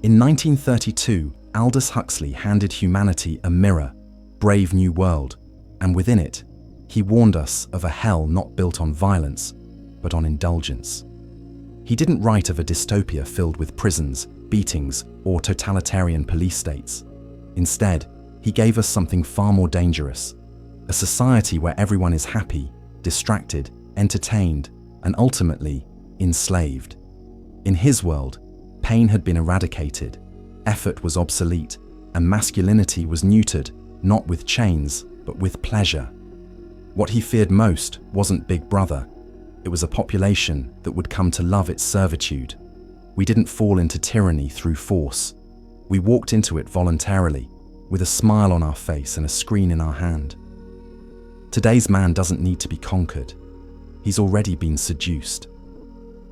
In 1932, Aldous Huxley handed humanity a mirror, Brave New World, and within it, he warned us of a hell not built on violence, but on indulgence. He didn't write of a dystopia filled with prisons, beatings, or totalitarian police states. Instead, he gave us something far more dangerous, a society where everyone is happy, distracted, entertained, and ultimately enslaved. In his world, pain had been eradicated, effort was obsolete, and masculinity was neutered, not with chains, but with pleasure. What he feared most wasn't Big Brother. It was a population that would come to love its servitude. We didn't fall into tyranny through force. We walked into it voluntarily, with a smile on our face and a screen in our hand. Today's man doesn't need to be conquered. He's already been seduced.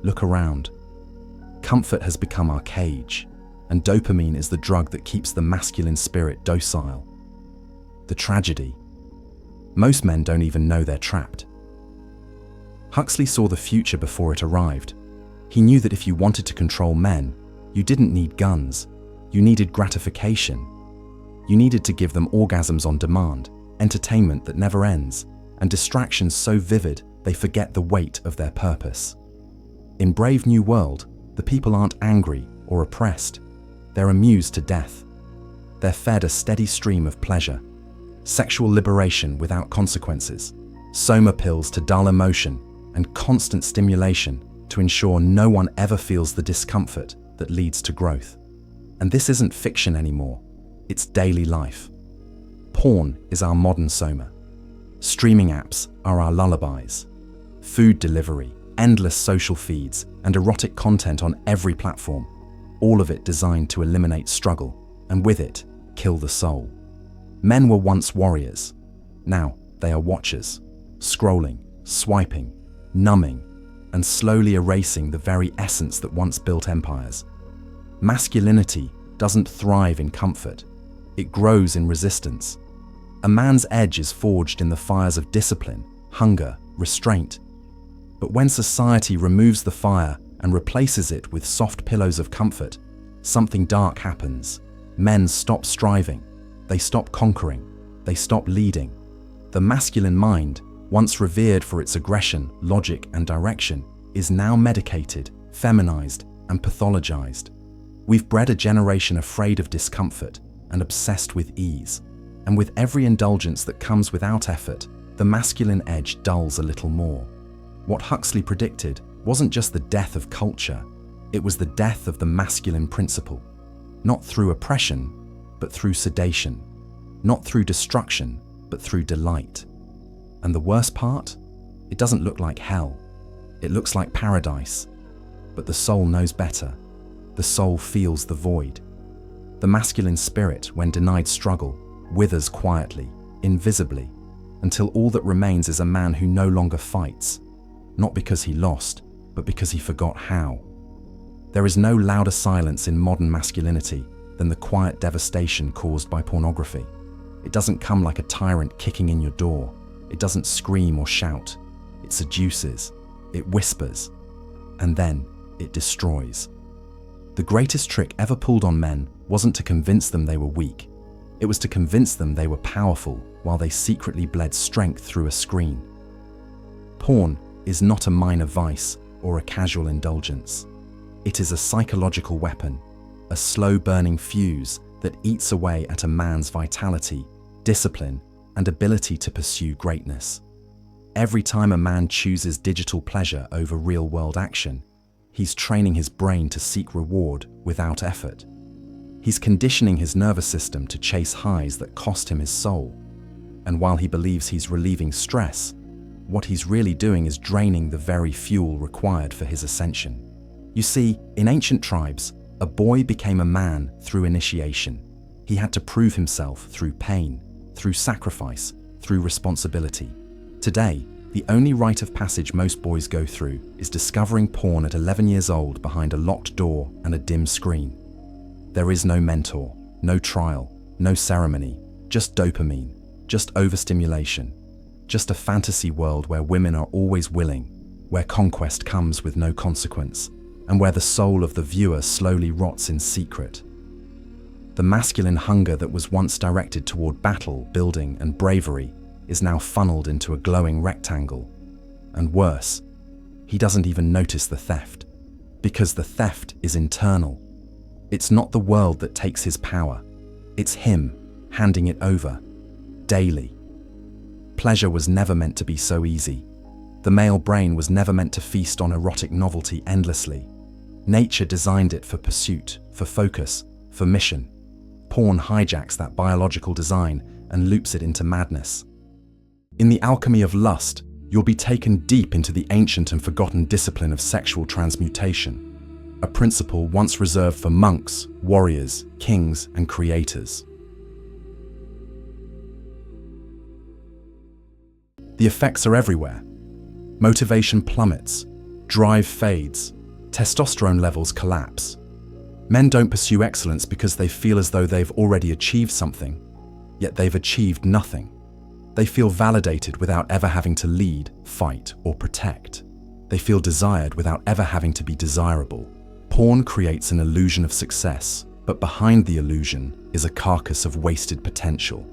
Look around. Comfort has become our cage, and dopamine is the drug that keeps the masculine spirit docile. The tragedy: most men don't even know they're trapped. Huxley saw the future before it arrived. He knew that if you wanted to control men, you didn't need guns. You needed gratification. You needed to give them orgasms on demand, entertainment that never ends, and distractions so vivid they forget the weight of their purpose. In Brave New World, the people aren't angry or oppressed. They're amused to death. They're fed a steady stream of pleasure, sexual liberation without consequences, soma pills to dull emotion, and constant stimulation to ensure no one ever feels the discomfort that leads to growth. And this isn't fiction anymore, it's daily life. Porn is our modern soma. Streaming apps are our lullabies. Food delivery, endless social feeds, and erotic content on every platform, all of it designed to eliminate struggle, and with it, kill the soul. Men were once warriors. Now they are watchers, scrolling, swiping, numbing, and slowly erasing the very essence that once built empires. Masculinity doesn't thrive in comfort. It grows in resistance. A man's edge is forged in the fires of discipline, hunger, restraint. But when society removes the fire and replaces it with soft pillows of comfort, something dark happens. Men stop striving. They stop conquering. They stop leading. The masculine mind, once revered for its aggression, logic, and direction, is now medicated, feminized, and pathologized. We've bred a generation afraid of discomfort and obsessed with ease. And with every indulgence that comes without effort, the masculine edge dulls a little more. What Huxley predicted wasn't just the death of culture, it was the death of the masculine principle. Not through oppression, but through sedation. Not through destruction, but through delight. And the worst part? It doesn't look like hell. It looks like paradise. But the soul knows better. The soul feels the void. The masculine spirit, when denied struggle, withers quietly, invisibly, until all that remains is a man who no longer fights, not because he lost, but because he forgot how. There is no louder silence in modern masculinity than the quiet devastation caused by pornography. It doesn't come like a tyrant kicking in your door. It doesn't scream or shout. It seduces, it whispers, and then it destroys. The greatest trick ever pulled on men wasn't to convince them they were weak. It was to convince them they were powerful while they secretly bled strength through a screen. Porn is not a minor vice or a casual indulgence. It is a psychological weapon, a slow-burning fuse that eats away at a man's vitality, discipline, and ability to pursue greatness. Every time a man chooses digital pleasure over real-world action, he's training his brain to seek reward without effort. He's conditioning his nervous system to chase highs that cost him his soul. And while he believes he's relieving stress, what he's really doing is draining the very fuel required for his ascension. You see, in ancient tribes, a boy became a man through initiation. He had to prove himself through pain, through sacrifice, through responsibility. Today, the only rite of passage most boys go through is discovering porn at 11 years old behind a locked door and a dim screen. There is no mentor, no trial, no ceremony, just dopamine, just overstimulation, just a fantasy world where women are always willing, where conquest comes with no consequence, and where the soul of the viewer slowly rots in secret. The masculine hunger that was once directed toward battle, building, and bravery is now funneled into a glowing rectangle. And worse, he doesn't even notice the theft, because the theft is internal. It's not the world that takes his power, it's him handing it over, daily. Pleasure was never meant to be so easy. The male brain was never meant to feast on erotic novelty endlessly. Nature designed it for pursuit, for focus, for mission. Porn hijacks that biological design and loops it into madness. In the alchemy of lust, you'll be taken deep into the ancient and forgotten discipline of sexual transmutation, a principle once reserved for monks, warriors, kings, and creators. The effects are everywhere. Motivation plummets, drive fades, testosterone levels collapse. Men don't pursue excellence because they feel as though they've already achieved something, yet they've achieved nothing. They feel validated without ever having to lead, fight, or protect. They feel desired without ever having to be desirable. Porn creates an illusion of success, but behind the illusion is a carcass of wasted potential.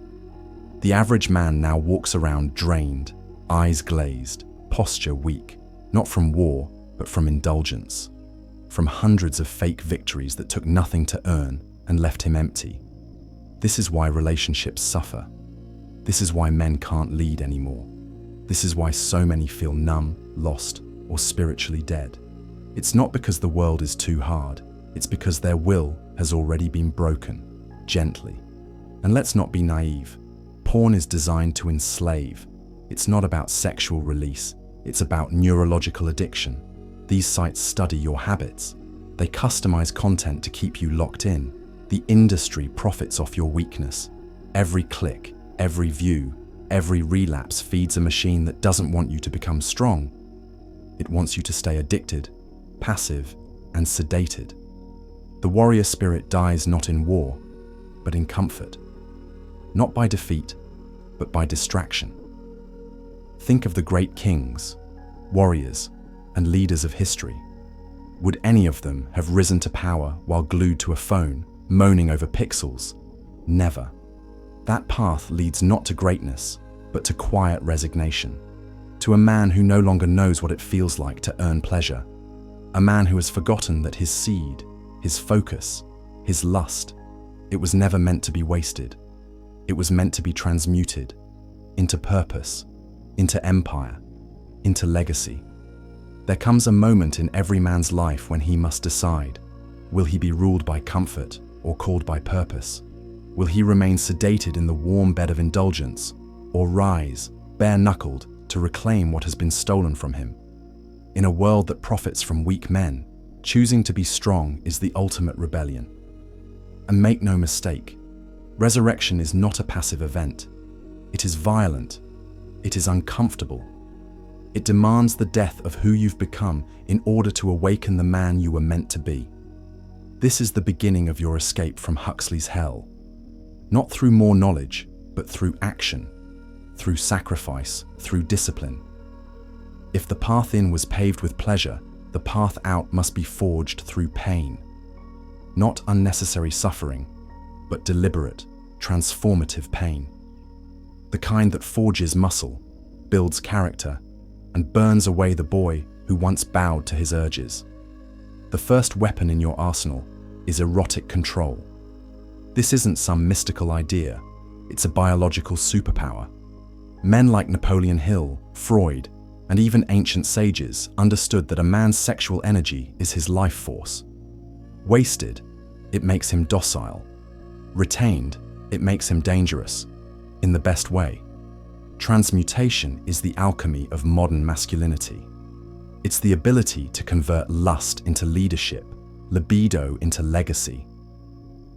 The average man now walks around drained, eyes glazed, posture weak, not from war, but from indulgence. From hundreds of fake victories that took nothing to earn and left him empty. This is why relationships suffer. This is why men can't lead anymore. This is why so many feel numb, lost, or spiritually dead. It's not because the world is too hard. It's because their will has already been broken, gently. And let's not be naive. Porn is designed to enslave. It's not about sexual release. It's about neurological addiction. These sites study your habits. They customize content to keep you locked in. The industry profits off your weakness. Every click, every view, every relapse feeds a machine that doesn't want you to become strong. It wants you to stay addicted, passive, and sedated. The warrior spirit dies not in war, but in comfort. Not by defeat, but by distraction. Think of the great kings, warriors, and leaders of history. Would any of them have risen to power while glued to a phone, moaning over pixels? Never. That path leads not to greatness, but to quiet resignation. To a man who no longer knows what it feels like to earn pleasure. A man who has forgotten that his seed, his focus, his lust, it was never meant to be wasted. It was meant to be transmuted into purpose, into empire, into legacy. There comes a moment in every man's life when he must decide, will he be ruled by comfort or called by purpose? Will he remain sedated in the warm bed of indulgence, or rise, bare-knuckled, to reclaim what has been stolen from him? In a world that profits from weak men, choosing to be strong is the ultimate rebellion. And make no mistake, resurrection is not a passive event. It is violent. It is uncomfortable. It demands the death of who you've become in order to awaken the man you were meant to be. This is the beginning of your escape from Huxley's hell. Not through more knowledge, but through action, through sacrifice, through discipline. If the path in was paved with pleasure, the path out must be forged through pain. Not unnecessary suffering, but deliberate, transformative pain. The kind that forges muscle, builds character, and burns away the boy who once bowed to his urges. The first weapon in your arsenal is erotic control. This isn't some mystical idea, it's a biological superpower. Men like Napoleon Hill, Freud, and even ancient sages understood that a man's sexual energy is his life force. Wasted, it makes him docile. Retained, it makes him dangerous, in the best way. Transmutation is the alchemy of modern masculinity. It's the ability to convert lust into leadership, libido into legacy.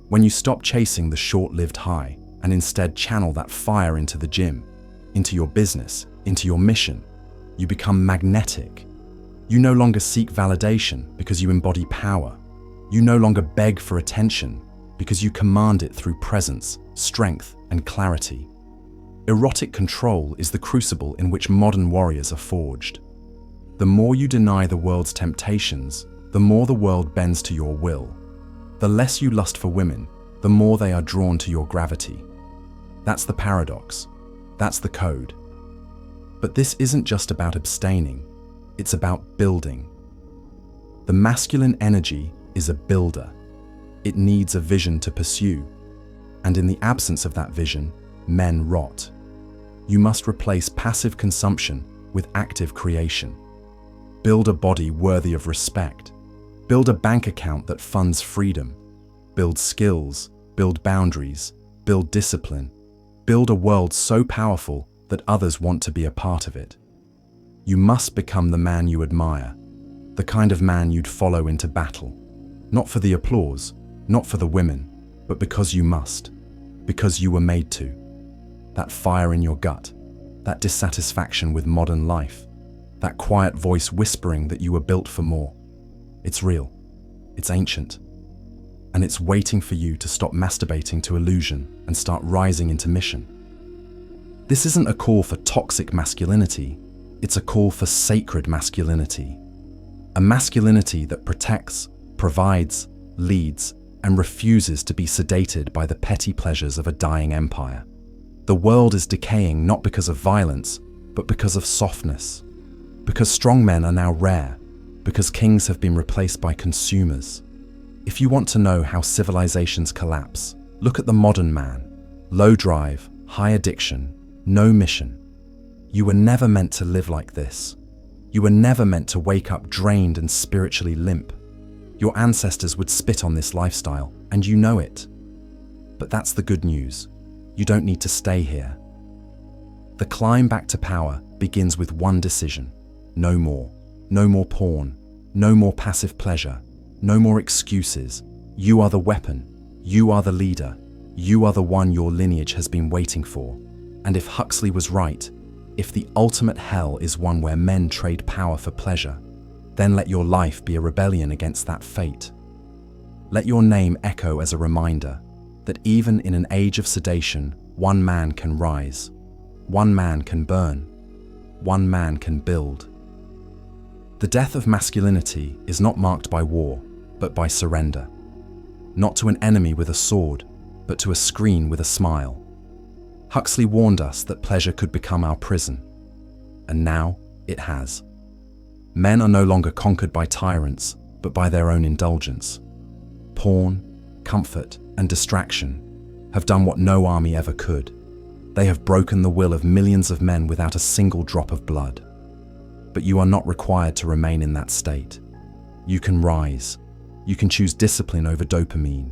When you stop chasing the short-lived high and instead channel that fire into the gym, into your business, into your mission, you become magnetic. You no longer seek validation because you embody power. You no longer beg for attention because you command it through presence, strength, and clarity. Erotic control is the crucible in which modern warriors are forged. The more you deny the world's temptations, the more the world bends to your will. The less you lust for women, the more they are drawn to your gravity. That's the paradox. That's the code. But this isn't just about abstaining, it's about building. The masculine energy is a builder. It needs a vision to pursue. And in the absence of that vision, men rot. You must replace passive consumption with active creation. Build a body worthy of respect. Build a bank account that funds freedom. Build skills, build boundaries, build discipline. Build a world so powerful that others want to be a part of it. You must become the man you admire, the kind of man you'd follow into battle. Not for the applause, not for the women, but because you must, because you were made to. That fire in your gut, that dissatisfaction with modern life, that quiet voice whispering that you were built for more. It's real, it's ancient, and it's waiting for you to stop masturbating to illusion and start rising into mission. This isn't a call for toxic masculinity, it's a call for sacred masculinity. A masculinity that protects, provides, leads, and refuses to be sedated by the petty pleasures of a dying empire. The world is decaying not because of violence, but because of softness. Because strong men are now rare, because kings have been replaced by consumers. If you want to know how civilizations collapse, look at the modern man. Low drive, high addiction, no mission. You were never meant to live like this. You were never meant to wake up drained and spiritually limp. Your ancestors would spit on this lifestyle, and you know it. But that's the good news. You don't need to stay here. The climb back to power begins with one decision. No more. No more porn. No more passive pleasure. No more excuses. You are the weapon. You are the leader. You are the one your lineage has been waiting for. And if Huxley was right, if the ultimate hell is one where men trade power for pleasure, then let your life be a rebellion against that fate. Let your name echo as a reminder that even in an age of sedation, one man can rise, one man can burn, one man can build. The death of masculinity is not marked by war, but by surrender. Not to an enemy with a sword, but to a screen with a smile. Huxley warned us that pleasure could become our prison, and now it has. Men are no longer conquered by tyrants, but by their own indulgence. Porn, comfort, and distraction have done what no army ever could. They have broken the will of millions of men without a single drop of blood. But you are not required to remain in that state. You can rise. You can choose discipline over dopamine,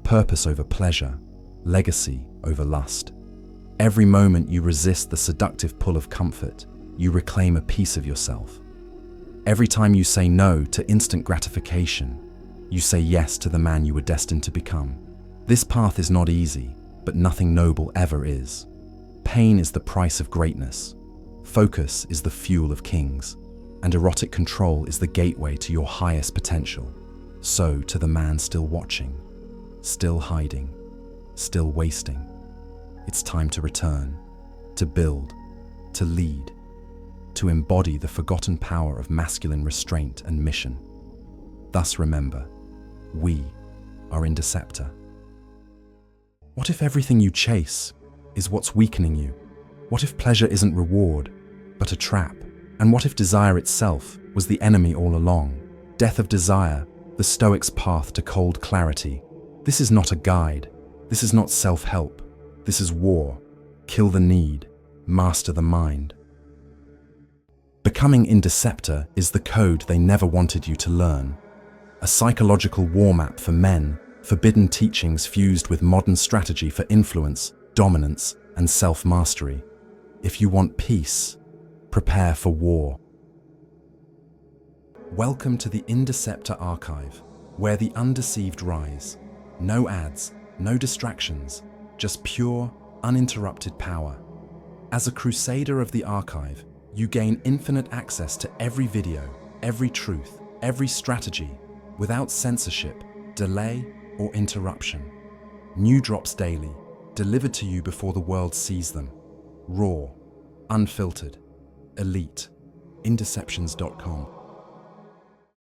purpose over pleasure, legacy over lust. Every moment you resist the seductive pull of comfort, you reclaim a piece of yourself. Every time you say no to instant gratification, you say yes to the man you were destined to become. This path is not easy, but nothing noble ever is. Pain is the price of greatness. Focus is the fuel of kings. And erotic control is the gateway to your highest potential. So, to the man still watching, still hiding, still wasting, it's time to return, to build, to lead, to embody the forgotten power of masculine restraint and mission. Thus remember, we are Indecepta. What if everything you chase is what's weakening you? What if pleasure isn't reward, but a trap? And what if desire itself was the enemy all along? Death of desire, the Stoic's path to cold clarity. This is not a guide. This is not self-help. This is war. Kill the need. Master the mind. Becoming Indecepta is the code they never wanted you to learn. A psychological war map for men, forbidden teachings fused with modern strategy for influence, dominance, and self-mastery. If you want peace, prepare for war. Welcome to the Indecepta archive, where the undeceived rise. No ads, no distractions, just pure, uninterrupted power. As a crusader of the archive, you gain infinite access to every video, every truth, every strategy, without censorship, delay, or interruption. New drops daily, delivered to you before the world sees them. Raw, unfiltered, elite. Indeceptions.com.